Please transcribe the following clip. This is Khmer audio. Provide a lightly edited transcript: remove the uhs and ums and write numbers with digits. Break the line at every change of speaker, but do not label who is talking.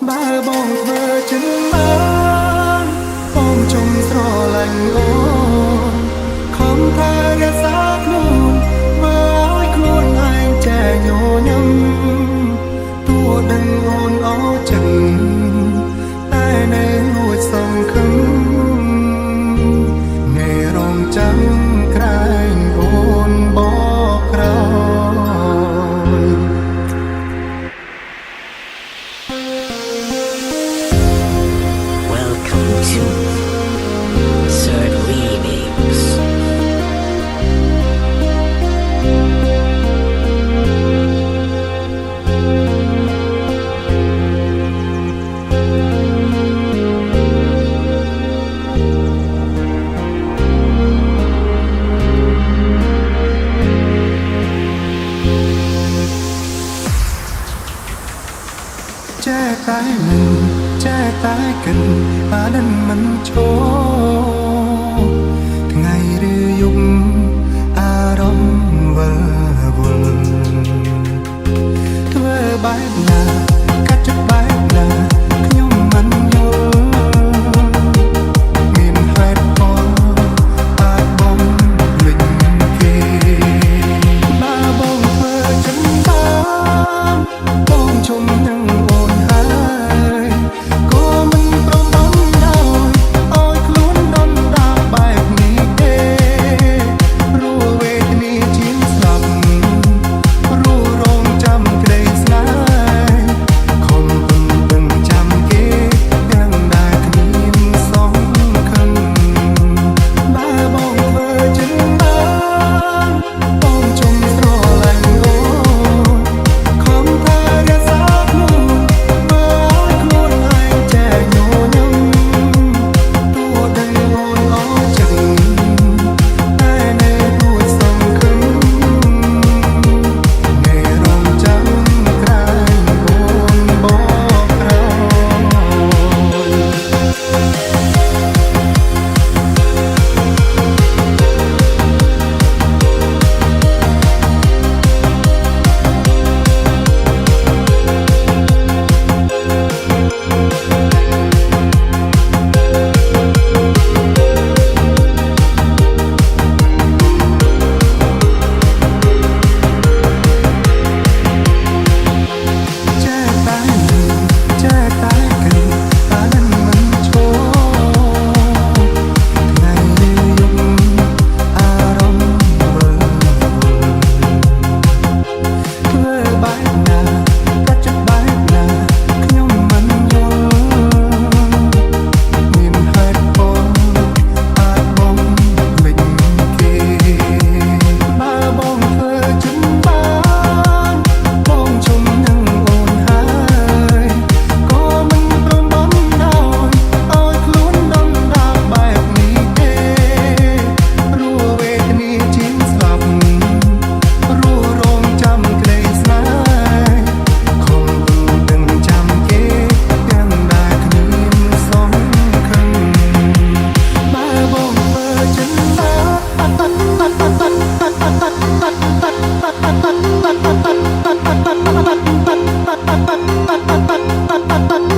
បើបងធ្វើចិនបានបងចង់ស្រឡាញ់អូនខំថារក្សាខ្លួនមើលឲ្យខ្លួនឯងចែញញឹមទោះដឹងអូនអស់ចិត្តតែនៅលួចសង្ឃឹមងាយរងចាំក្រែងអូនបកក្រោយ
Welcome to Third Remix.
ចែកតែមិនចែកតែកិនអានឹងមិនឈរថ្ងៃឬយប់អារម្មណ៍វិលវល់ធ្វើបែបណាកាត់ចិត្តបែបណាខ្ញុំមិនយល់មានហេតុផលអាចបំភ្លេចគេបើបងធ្វើចិនបានបងជុំនឹង But